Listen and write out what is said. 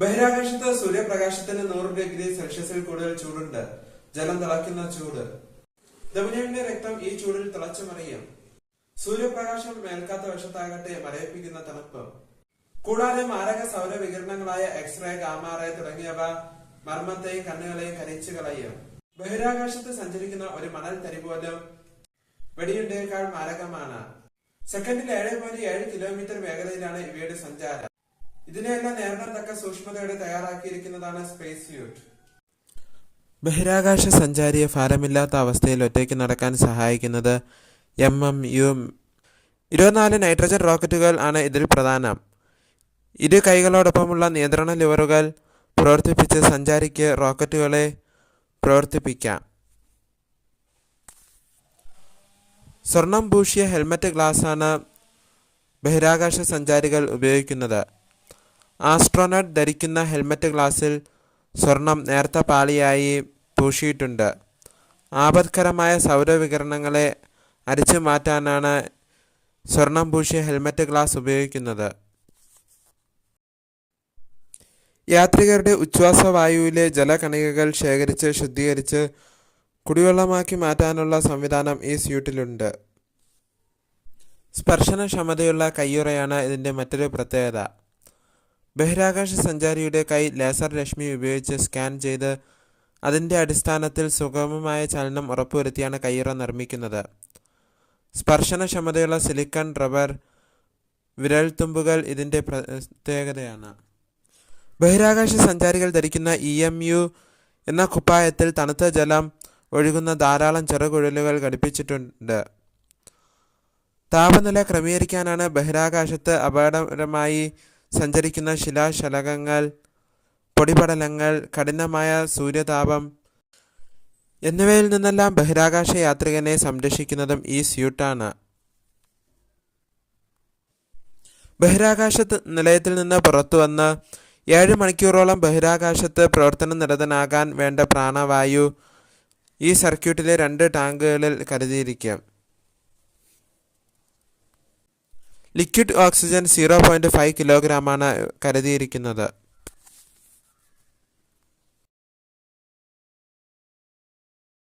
ബഹിരാകാശത്ത് സൂര്യപ്രകാശത്തിന് 100°C കൂടുതൽ ചൂടുണ്ട്. ജലം തിളയ്ക്കുന്ന ചൂട്. ധമനിയുടെ രക്തം ഈ ചൂടിൽ തിളച്ചുമറിയും. സൂര്യപ്രകാശം മേൽക്കാത്ത വശത്താകട്ടെ മരയിപ്പിക്കുന്ന തണുപ്പ്. കൂടാതെ മാരക സൗരവികിരണങ്ങളായ എക്സ്റേ, ഗാമാറേ തുടങ്ങിയവ മർമ്മത്തെയും കണ്ണുകളെയും കരിച്ചു കളയും. ബഹിരാകാശത്ത് സഞ്ചരിക്കുന്ന ഒരു മണൽ തരി പോലും വെടിയുണ്ടയേക്കാൾ മാരകമാണ്. സെക്കൻഡിൽ 7.7 കിലോമീറ്റർ വേഗതയിലാണ് ഇവയുടെ സഞ്ചാരം. ഇതിനെല്ലാം നേരിടാൻ തക്ക സൂക്ഷ്മതയോടെ തയ്യാറാക്കിയിരിക്കുന്നതാണ് സ്പേസ് സ്യൂട്ട്. ബഹിരാകാശ സഞ്ചാരിയെ ഭാരമില്ലാത്ത അവസ്ഥയിൽ ഒറ്റയ്ക്ക് നടക്കാൻ സഹായിക്കുന്നത് MMU 24 നൈട്രജൻ റോക്കറ്റുകൾ ആണ് ഇതിൽ പ്രധാനം. ഇരു കൈകളോടൊപ്പമുള്ള നിയന്ത്രണ ലിവറുകൾ പ്രവർത്തിപ്പിച്ച് സഞ്ചാരിക്ക് റോക്കറ്റുകളെ പ്രവർത്തിപ്പിക്കാം. സ്വർണം പൂശിയ ഹെൽമറ്റ് ഗ്ലാസാണ് ബഹിരാകാശ സഞ്ചാരികൾ ഉപയോഗിക്കുന്നത്. ആസ്ട്രോനട്ട് ധരിക്കുന്ന ഹെൽമറ്റ് ഗ്ലാസിൽ സ്വർണം നേർത്ത പാളിയായി പൂശിയിട്ടുണ്ട്. ആപത്കരമായ സൗരവികിരണങ്ങളെ അരിച്ചു മാറ്റാനാണ് സ്വർണം പൂശിയ ഹെൽമറ്റ് ഗ്ലാസ് ഉപയോഗിക്കുന്നത്. യാത്രികരുടെ ഉച്ഛ്വാസവായുവിലെ ജലകണികകൾ ശേഖരിച്ച് ശുദ്ധീകരിച്ച് കുടിവെള്ളമാക്കി മാറ്റാനുള്ള സംവിധാനം ഈ സ്യൂട്ടിലുണ്ട്. സ്പർശനക്ഷമതയുള്ള കയ്യുറയാണ് ഇതിൻ്റെ മറ്റൊരു പ്രത്യേകത. ബഹിരാകാശ സഞ്ചാരിയുടെ കൈ ലേസർ രശ്മി ഉപയോഗിച്ച് സ്കാൻ ചെയ്ത് അതിൻ്റെ അടിസ്ഥാനത്തിൽ സുഗമമായ ചലനം ഉറപ്പുവരുത്തിയാണ് കയ്യുറ നിർമ്മിക്കുന്നത്. സ്പർശനക്ഷമതയുള്ള സിലിക്കൺ റബ്ബർ വിരൽത്തുമ്പുകൾ ഇതിൻ്റെ പ്രത്യേകതയാണ്. ബഹിരാകാശ സഞ്ചാരികൾ ധരിക്കുന്ന EMU എന്ന കുപ്പായത്തിൽ തണുത്ത ജലം ഒഴുകുന്ന ധാരാളം ചെറുകുഴലുകൾ ഘടിപ്പിച്ചിട്ടുണ്ട്. താപനില ക്രമീകരിക്കാനാണ് ബഹിരാകാശത്ത് അപകടകരമായി സഞ്ചരിക്കുന്ന ശിലാശലകങ്ങൾ, പൊടിപടലങ്ങൾ, കഠിനമായ സൂര്യതാപം എന്നിവയിൽ നിന്നെല്ലാം ബഹിരാകാശ യാത്രികനെ സംരക്ഷിക്കുന്നതും ഈ സ്യൂട്ടാണ്. ബഹിരാകാശ നിലയത്തിൽ നിന്ന് പുറത്തുവന്ന് 7 മണിക്കൂറോളം ബഹിരാകാശത്ത് പ്രവർത്തനനിരതനാകാൻ വേണ്ട പ്രാണവായു ഈ സർക്യൂട്ടിലെ 2 ടാങ്കുകളിൽ കരുതിയിരിക്കും. Liquid oxygen 0.5 കിലോഗ്രാമാണ് കരുതിയിരിക്കുന്നത്.